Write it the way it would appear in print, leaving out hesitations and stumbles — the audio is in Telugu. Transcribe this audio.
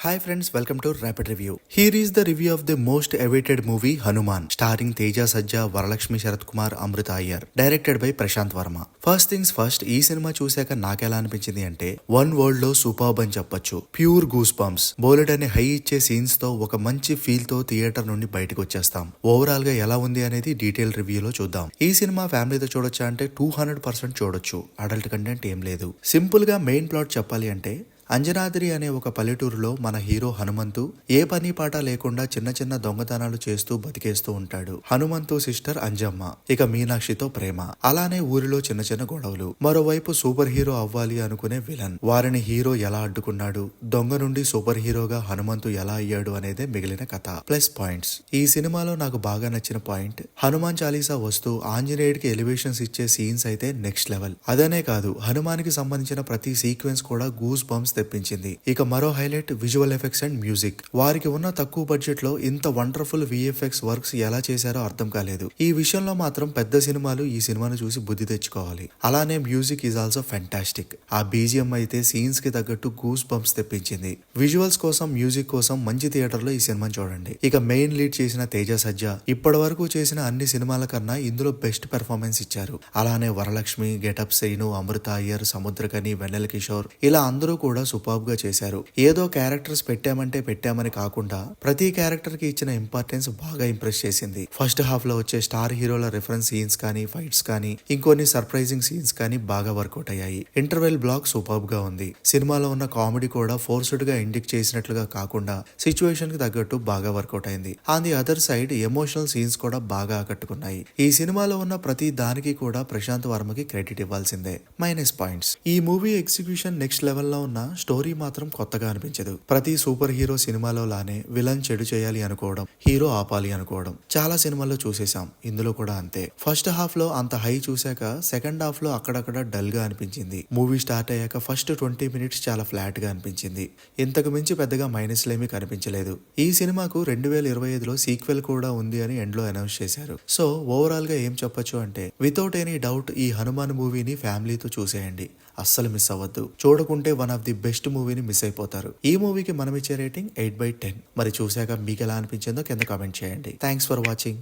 Hi friends, welcome to Rapid Review. Here is the review of the most awaited movie Hanuman, starring Teja Sajja, Varalakshmi Sharath Kumar, Amrita Iyer, directed by Prashant Verma. First things first, ఈ సినిమా చూశాక నాకెలా అనిపించింది అంటే వన్ వరల్డ్ లో సూపర్బ్ అని చెప్పొచ్చు. ప్యూర్ గూస్ బంప్స్, బోలెడ్ అనే హై ఇచ్చే సీన్స్ తో ఒక మంచి ఫీల్ తో థియేటర్ నుండి బయటకు వచ్చేస్తాం. ఓవరాల్ గా ఎలా ఉంది అనేది డీటెయిల్ రివ్యూలో చూద్దాం. ఈ సినిమా ఫ్యామిలీతో చూడొచ్చా అంటే 200% చూడొచ్చు. అడల్ట్ కంటెంట్ ఏం లేదు. సింపుల్ గా మెయిన్ ప్లాట్ చెప్పాలి అంటే అంజనాద్రి అనే ఒక పల్లెటూరులో మన హీరో హనుమంతు ఏ పని పాట లేకుండా చిన్న చిన్న దొంగతనాలు చేస్తూ బతికేస్తూ ఉంటాడు. హనుమంతు సిస్టర్ అంజమ్మ, ఇక మీనాక్షితో ప్రేమ, అలానే ఊరిలో చిన్న చిన్న గొడవలు. మరోవైపు సూపర్ హీరో అవ్వాలి అనుకునే విలన్, వారిని హీరో ఎలా అడ్డుకున్నాడు, దొంగ నుండి సూపర్ హీరోగా హనుమంతు ఎలా అయ్యాడు అనేదే మిగిలిన కథ. ప్లస్ పాయింట్స్, ఈ సినిమాలో నాకు బాగా నచ్చిన పాయింట్, హనుమాన్ చాలీసా వస్తూ ఆంజనేయుడికి ఎలివేషన్స్ ఇచ్చే సీన్స్ అయితే నెక్స్ట్ లెవెల్. అదనే కాదు, హనుమాన్ కి సంబంధించిన ప్రతి సీక్వెన్స్ కూడా గూస్ బంప్స్ తెప్పించింది. ఇక మరో highlight visual effects and music. వారికి ఉన్న తక్కువ బడ్జెట్ లో ఇంత వండర్ఫుల్ విఎఫ్ఎక్స్ వర్క్స్ ఎలా చేశారో అర్థం కాలేదు. ఈ విషయంలో మాత్రం పెద్ద సినిమాలు ఈ సినిమాను చూసి బుద్ధి తెచ్చుకోవాలి. అలానే మ్యూజిక్ ఈజ్ ఆల్సో ఫ్యాంటాస్టిక్. ఆ బీజిఎం అయితే సీన్స్ కి తగ్గట్టు గూస్ బంప్స్ తెప్పించింది. విజువల్స్ కోసం, మ్యూజిక్ కోసం మంచి థియేటర్ లో ఈ సినిమాని చూడండి. ఇక మెయిన్ లీడ్ చేసిన తేజ సజ్జా ఇప్పటి వరకు చేసిన అన్ని సినిమాల కన్నా ఇందులో బెస్ట్ పెర్ఫార్మెన్స్ ఇచ్చారు. అలానే వరలక్ష్మి, గెటప్ శ్రీను, అమృత అయ్యర్, సముద్రకని, వెన్నెల కిషోర్ ఇలా అందరూ కూడా సూపర్బ్ గా చేశారు. ఏదో క్యారెక్టర్స్ పెట్టామని కాకుండా ప్రతి క్యారెక్టర్ కి ఇచ్చిన ఇంపార్టెన్స్ బాగా ఇంప్రెస్ చేసింది. ఫస్ట్ హాఫ్ లో వచ్చే స్టార్ హీరోల రిఫరెన్స్ సీన్స్ కానీ, ఫైట్స్ కానీ, ఇంకొన్ని సర్ప్రైజింగ్ సీన్స్ కానీ బాగా వర్కౌట్ అయ్యాయి. ఇంటర్వెల్ బ్లాక్ సూపర్బ్ గా ఉంది. సినిమాలో ఉన్న కామెడీ కూడా ఫోర్స్డ్ గా ఇండిక్ చేసినట్లుగా కాకుండా సిచ్యువేషన్ కి తగ్గట్టు బాగా వర్కౌట్ అయింది. On the other side emotional scenes కూడా బాగా ఆకట్టుకున్నాయి. ఈ సినిమాలో ఉన్న ప్రతి దానికి కూడా ప్రశాంత్ వర్మకి క్రెడిట్ ఇవ్వాల్సిందే. మైనస్ పాయింట్స్, ఈ మూవీ ఎగ్జిక్యూషన్ నెక్స్ట్ లెవెల్ లో ఉన్న స్టోరీ మాత్రం కొత్తగా అనిపించదు. ప్రతి సూపర్ హీరో సినిమాలో లానే విలన్ చెడు చేయాలి అనుకోవడం, హీరో ఆపాలి అనుకోవడం చాలా సినిమాల్లో చూసేసాం. ఇందులో కూడా అంతే. ఫస్ట్ హాఫ్ లో అంత హై చూశాక సెకండ్ హాఫ్ లో అక్కడక్కడ డల్ గా అనిపించింది. మూవీ స్టార్ట్ అయ్యాక ఫస్ట్ 20 minutes చాలా ఫ్లాట్ గా అనిపించింది. ఇంతకు మించి పెద్దగా మైనస్లేమీ కనిపించలేదు. ఈ సినిమాకు 2025లో సీక్వెల్ కూడా ఉంది అని ఎండ్ లో అనౌన్స్ చేశారు. సో ఓవరాల్ గా ఏం చెప్పొచ్చు అంటే వితౌట్ ఎనీ డౌట్ ఈ హనుమాన్ మూవీని ఫ్యామిలీతో చూసేయండి. అస్సలు మిస్ అవ్వద్దు. చూడకుంటే వన్ ఆఫ్ ది బెస్ట్ మూవీని మిస్ అయిపోతారు. ఈ మూవీకి మనం ఇచ్చే రేటింగ్ 8/10. మరి చూశాక మీకు ఎలా అనిపించిందో కింద కామెంట్ చేయండి. Thanks for watching.